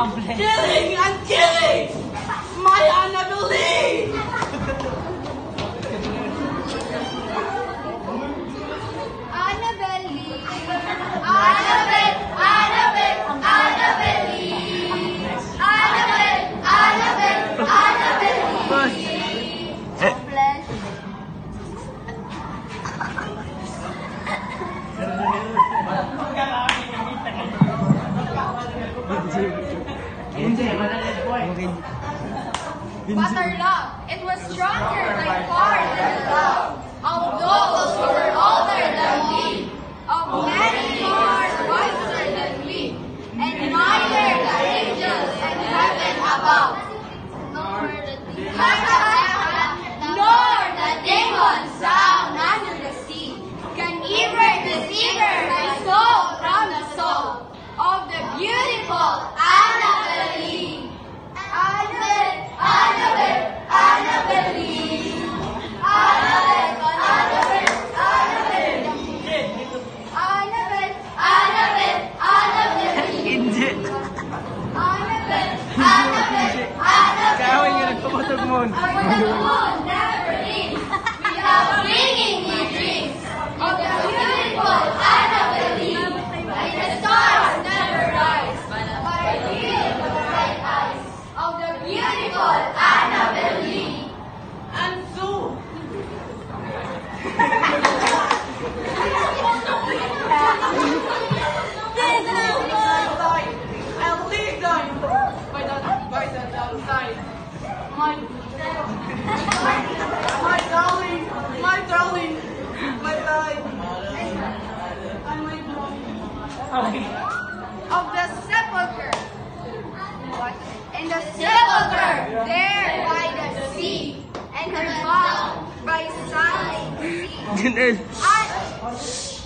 Killing and killing! My Annabelle Lee! Annabelle Lee! Annabelle! Annabelle! Annabelle Lee! Annabelle! Annabelle! Annabelle Lee! Bless. But our love, it was stronger by far than the love of those who were older than we, of many more wiser than we, and neither the angels in heaven above, nor the demons down under the sea, can ever deceive my soul from the soul of the beautiful Annabelle Lee. Annabelle, Annabelle, Annabelle Lee. Annabelle, Annabelle, Annabelle Lee. Annabelle, Annabelle, Annabelle Lee. Annabelle, Annabelle, Annabelle Lee. The moon never leaves without bringing me dreams of the beautiful Annabelle Lee. And the stars never rise by revealing the bright eyes of the beautiful Annabelle Lee. And so, I'll leave them by the outside. My darling, my darling, my darling, and my darling. Of the sepulchre. What? In the sepulchre, there by the sea, and the bound by silent sea.